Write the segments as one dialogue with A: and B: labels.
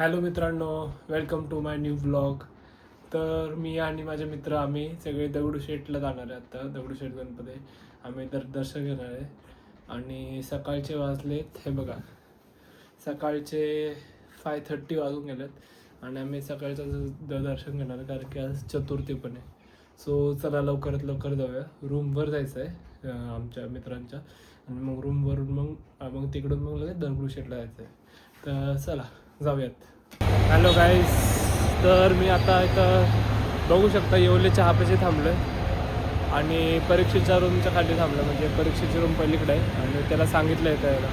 A: Hello मित्रांनो, welcome to my new blog. तर मी आणि माझे मित्र आम्ही सगळे दगडूशेठला जाणार आहे. आता दगडूशेठ गणपती आम्ही दर्शन घेणार आहे. आणि सकाळचे वाजलेत, हे बघा, सकाळचे 5:30 वाजून गेलेत आणि आम्ही सकाळचं दर्शन घेणार आहे कारण की आज चतुर्थी पण आहे. सो चला लवकरात लवकर जाऊया. रूमवर जायचं आहे आमच्या मित्रांच्या, आणि मग रूमवरून मग तिकडून मग लगेच दगडूशेठला जायचं आहे. तर चला जाऊयात. हॅलो गाईज, तर मी आता इथं बघू शकता येवले चहापाशी थांबलो आहे आणि परीक्षेच्या रूमच्या खाली थांबलं. म्हणजे परीक्षेची रूम पलीकडे आहे आणि त्याला सांगितलं आहे त्याला.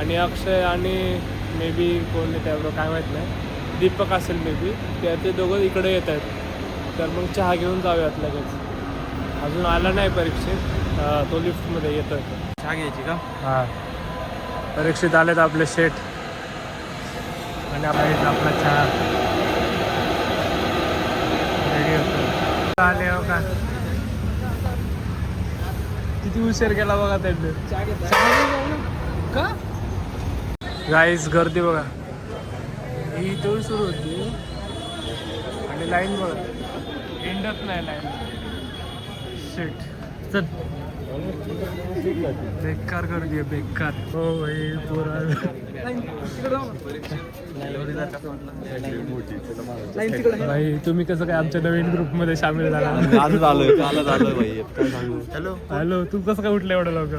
A: आणि अक्षय आणि मे बी कोण येत आहे काय माहीत नाही, दीपक असेल मे बी, ते दोघं इकडे येत आहेत. तर मग चहा घेऊन जाऊयात लगेच. अजून आला नाही परीक्षेत, तो लिफ्टमध्ये येतो आहे.
B: चहा घ्यायची का?
A: हां, परीक्षेत आलेत आपले शेठ आणि आपला चहा रेडी होतो. आले हो का, किती उशीर केला बघा त्यांनी. का गाईस, गर्दी बघा, ही इथून सुरू होती आणि लाईन बघा, एंडच नाही लाईन. शेट चल, बेकार गर्दी आहे, बेकार. हो भाई, भाई तुम्ही कसं काय आमच्या नवीन ग्रुप मध्ये सामील झाला?
B: हॅलो
A: हॅलो, तू कसं काय उठलं एवढं लवकर?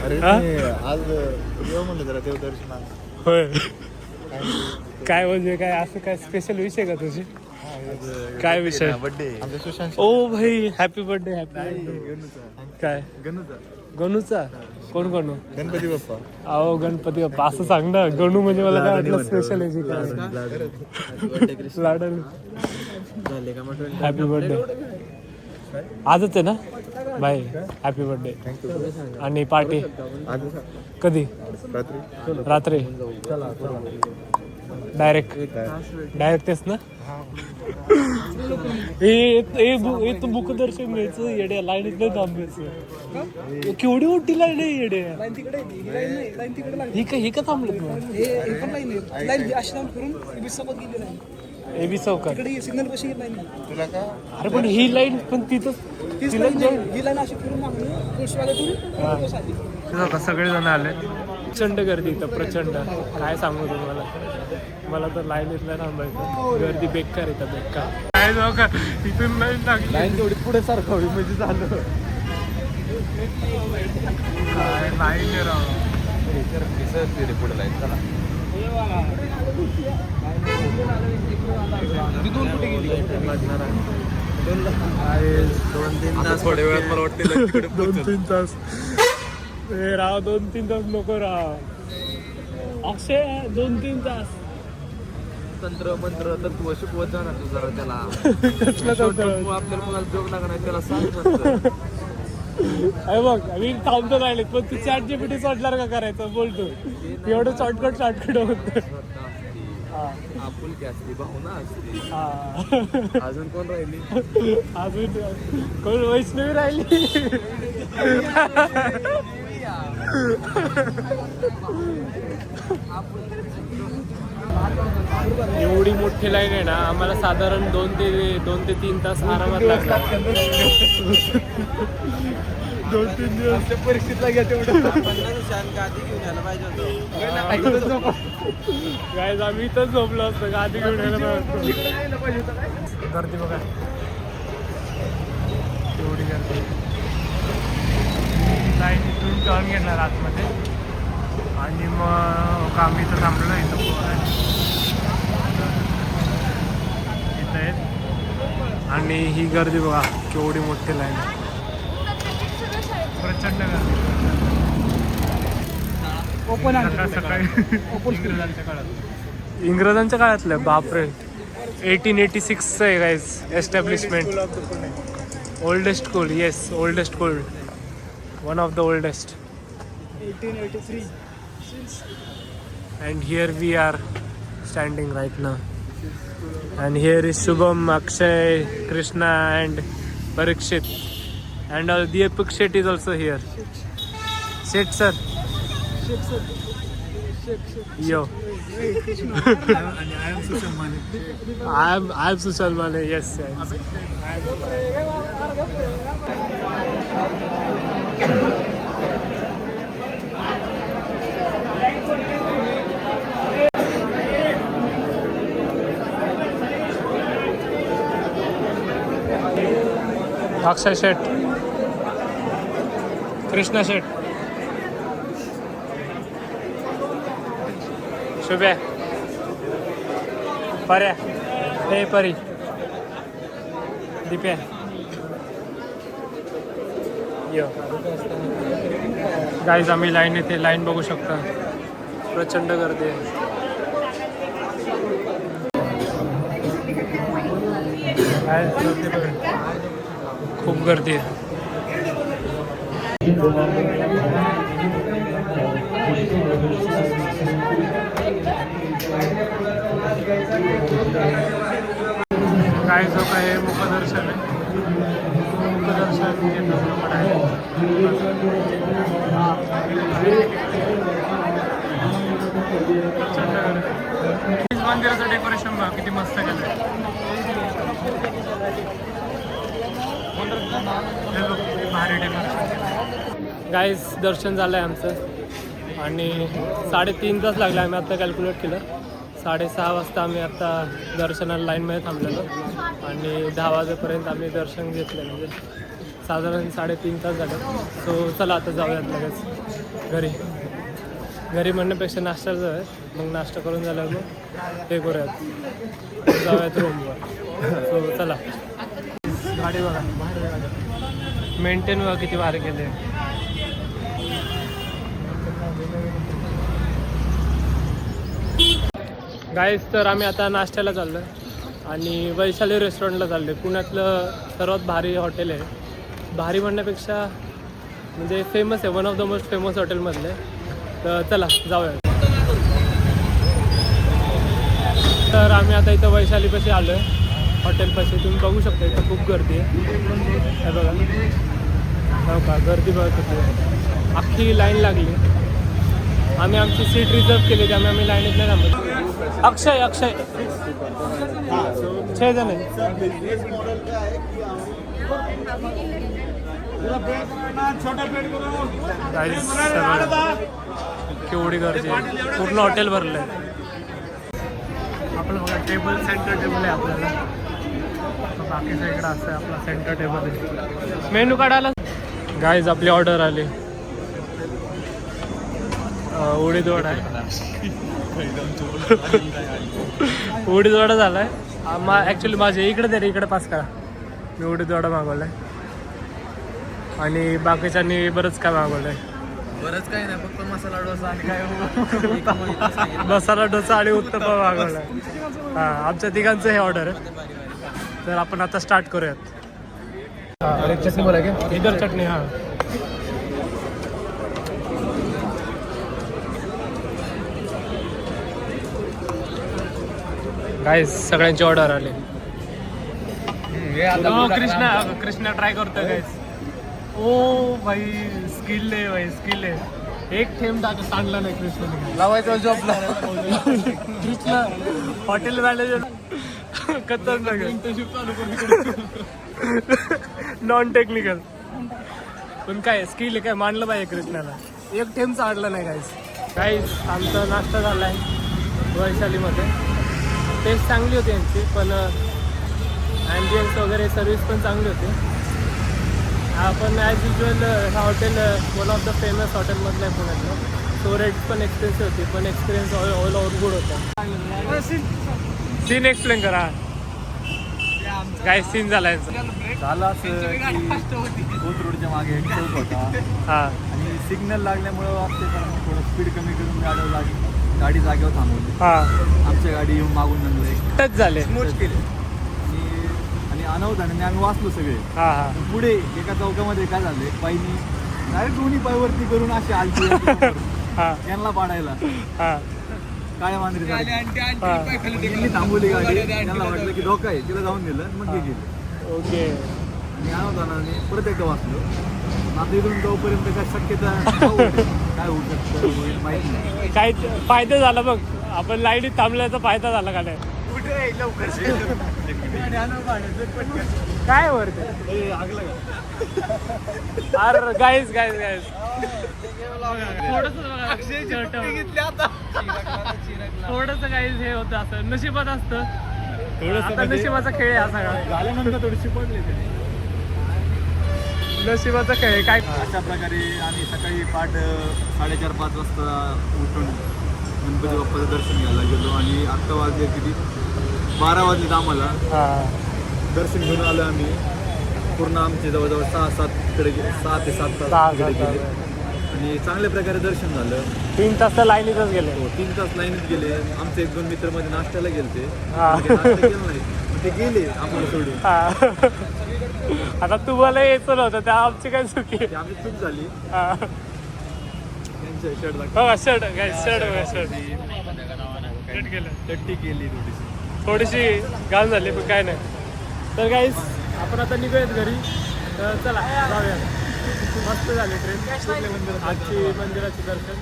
B: अरे आज येऊ म्हणलं जरा देवदर्शनाला.
A: होय, काय म्हणजे काय असं काय स्पेशल विषय का तुझी? काय विषय?
B: बर्थडे आमच्या सुशांत.
A: ओ भाई, हॅपी बर्थडे. Happy birthday. काय गणूचा? कोण गणू?
B: गणपती बाप्पा.
A: अहो गणपती बाप्पा असं सांग ना. गणू म्हणजे मला काय वाटलं स्पेशल आहे काय. लाडल. Happy birthday. आजच आहे ना बाय? Happy birthday. आणि पार्टी कधी? रात्री डायरेक्ट तेच ना. तू बुक दर्शन घ्यायचं येड्या, लाईनीत नाही थांबायचं. केवढी मोठी लाईन आहे येड्या. ही का थांबलं एबी चौकात? अरे पण ही लाईन पण तिथं सगळेजण आले. प्रचंड गर्दी इथं, प्रचंड. काय सांगू तुम्हाला, मला तर लाईन इथलं थांबायचं. गर्दी बेकार येतं, बेकार. काय जाऊ का इथून लाईन लागली,
B: लाईन तेवढी पुढे सारखावी म्हणजे झालं.
A: काय लाईन राव.
B: पुढे लाईन चला. थोड्या वेळात मला वाटतं
A: 2-3 तास. हे राव, 2-3 तास नको राव अक्षय. 2-3 तास
B: तंत्र मंत्र तत्व शिकवत जाणार तू जरा त्याला. आपल्याला कोणाला जोग लागणार त्याला सांग.
A: अरे बघ, मी थांबतो राहिले पण तू ChatGPT सोडणार का करायचं बोलतो. एवढं शॉर्टकट होत.
B: आपुलकी असते, भावना असते. अजून कोण राहिली?
A: अजून कोण? वैष्णवी राहिली. एवढी मोठी लाईन आहे ना, आम्हाला साधारण 2 ते 3 तास आरामात लागला. 2-3 दिवस
B: परीक्षेतला घ्या तेवढं. गादी घेऊन यायला पाहिजे होतं.
A: काय आम्ही इथंच झोपलो असतो, गादी घेऊन यायला पाहिजे. गर्दी बघा, एवढी गर्दी. लाईन इथून टर्न घेणार आतमध्ये आणि मग आम्ही इथं थांबलो. इथं आहेत आणि ही गर्दी बघा, केवढी मोठी लाईन, प्रचंड गर्दी. सकाळी इंग्रजांच्या काळातलं, बापरे. 1886 आहे guys establishment. Oldest school, yes, oldest school, one of the oldest. 1883. And here we are standing right now. And here is Shubham, Akshay, Krishna and Parikshit. And Deepak Shet is also here. Shet sir. Yo. I am Sushal Mane. Yes. Akshay Sheth, Krishna Sheth, Shubhya, Parya, हे Pari, Deepya. Yo guys, आम्ही line येते. Line बघू शकता, प्रचंड गर्दी आहे. खूप गर्दी आहे. काय जो काय मुखदर्शन आहे, मुखदर्शन मंदिराचं डेकोरेशन बघा किती मस्त केलं. भारी डेकोरेशन. गाईज, दर्शन झालं आहे आमचं आणि 3.5 तास लागले. आम्ही आत्ता कॅल्क्युलेट केलं. 6:30 वाजता आम्ही आत्ता दर्शनाला लाईनमध्ये थांबलेलो आणि 10 वाजेपर्यंत आम्ही दर्शन घेतलं. म्हणजे साधारण 3.5 तास झालं. सो चला आता जाऊयात लगेच घरी म्हणण्यापेक्षा नाश्ता जाऊयात. मग नाश्ता करून झाल्यावर मग हे करूयात, जाऊयात रूमवर. सो चला. गाडी बघा, बाहेर गाडी मेंटेन बघा किती भारी केले. गाईज, तर आम्ही आता नाश्त्याला चाललो आहे आणि वैशाली रेस्टॉरंटला चाललो आहे. पुण्यातलं सर्वात भारी हॉटेल आहे. भारी म्हणण्यापेक्षा म्हणजे फेमस आहे, one of the most famous हॉटेलमधले. तर चला जाऊया. तर आम्ही आता इथं वैशालीपाशी आलो आहे, हॉटेलपाशी. तुम्ही बघू शकता इथं खूप गर्दी आहे. हे बघा, हो का, गर्दी बघत होती. अख्खी लाईन लागली. आम्ही आमची सीट रिझर्व केली, त्यामुळे आम्ही लाईनीत नाही थांबलो. अक्षय 6 जण आहे. केवढी गर्दी आहे, पूर्ण हॉटेल भरलं आहे. आपलं बघा टेबल, सेंटर टेबल आहे आपल्याला. बाकीचं इकडं असं आहे, आपला सेंटर टेबल आहे. मेनू काढायला गाईज आपली ऑर्डर आली. उडीद वडा आहे. उडीद वडा झाला आहे. ॲक्च्युली माझे इकडे दे रे, इकडे पास करा. मी उडीद वडा मागवला आहे आणि बाकीच्यांनी बरंच काय मागवलं आहे.
B: बरंच काही नाही, फक्त मसाला डोसा आणि काय
A: मसाला डोसा आणि उत्तप्पा मागवला आहे. हां, आमच्या तिघांचं हे ऑर्डर आहे. तर आपण आता स्टार्ट करूयात.
B: चटणी बोला की
A: इधर चटणी. हां, गाईज सगळ्यांची ऑर्डर आली. कृष्णा ट्राय करतोय गाईज. ओ भाई, स्किल आहे भाई, स्किल आहे. एक थेंब सांडला नाही कृष्णाने.
B: लावायचा जॉबला.
A: कृष्णा हॉटेल मॅनेजर खतरनाक, नॉन टेक्निकल पण काय स्किल आहे, काय मानलं पाहिजे कृष्णाला. एक थेंब सांडला नाही गाईज. आमचा नाश्ता झाला आहे वैशालीमध्ये. टेस्ट चांगली होती यांची, पण ॲम्बियन्स वगैरे सर्विस पण चांगली होती. आपण ॲज युजल हा hotel one of the famous हॉटेलमधलं आहे पुण्यातलं. सो रेट पण एक्सपेन्सिव्ह होती, पण एक्सपिरियन्स ऑल ओव्हर गुड होता. सीन एक्सप्लेन करा. काय सीन झाला यांचा?
B: झाला असं रोडच्या मागे एक चौक होता.
A: हां,
B: आणि सिग्नल लागल्यामुळं असते थोडं स्पीड कमी करून गाडी जागेवर थांबवली.
A: हां,
B: आमच्या गाडी येऊन मागून आणलं,
A: टच झाले.
B: स्मूथ केले आणि अनावधानाने आम्ही वाचलो सगळे.
A: हां हां,
B: पुढे एका चौकामध्ये काय झालं, बाईनी डायरेक्ट दोन्ही पायवरती करून अशी आलती
A: हां
B: त्यांना पाडायला.
A: हां
B: काय मांजरी त्यांनी थांबवली गाडी. त्यांना वाटलं की धोका आहे, तिला जाऊन दिलं, मग हे गेले.
A: ओके.
B: आणि अनावधानाने परत एकदा वाचलो. आता इथून जाऊपर्यंत काय शक्यता काय होऊ शकतं होईल माहिती नाही.
A: काही फायदा झाला बघ, आपण लाईनीत थांबल्याचा फायदा झाला का नाही? काय वरते अरे गाईज थोडस गाईज हे होतं असं नशिबात असतं. आता नशिबाचा खेळ आहे हा सगळा.
B: झाल्यानंतर थोडीशी पडले
A: नशिबाचा खेळ आहे. काय
B: अशा प्रकारे आम्ही सकाळी 4:30-5 वाजता उठून गणपती बाप्पाचं दर्शन घ्यायला गेलो आणि आत्ता वाजले किती 12 वाजलेत आम्हाला. दर्शन घेऊन आलो आम्ही. पूर्ण आमचे जवळजवळ 6 ते 7 तास गेले आणि चांगल्या प्रकारे दर्शन झालं.
A: 3 तास तर लाईनीतच गेले.
B: 3 तास लाईनीत गेले. आमचे 1-2 मित्र मध्ये नाश्त्याला गेलते.
A: हा.
B: नाश्ता केला नाही ते गेले आम्हाला सोडून.
A: आता तुम्हाला यायचं नव्हतं, त्या आमची काय चुकी.
B: ते आमची चूक झाली. त्यांच्या शर्ट
A: बघा शर्ट काय शर्ट बघा शर्ट
B: टट्टी केली
A: थोडीशी घाण झाली पण काय नाही. तर गाईस आपण आता निघूयात घरी. तर चला जाऊया. मस्त झाली ट्रेन आजची मंदिराचे दर्शन.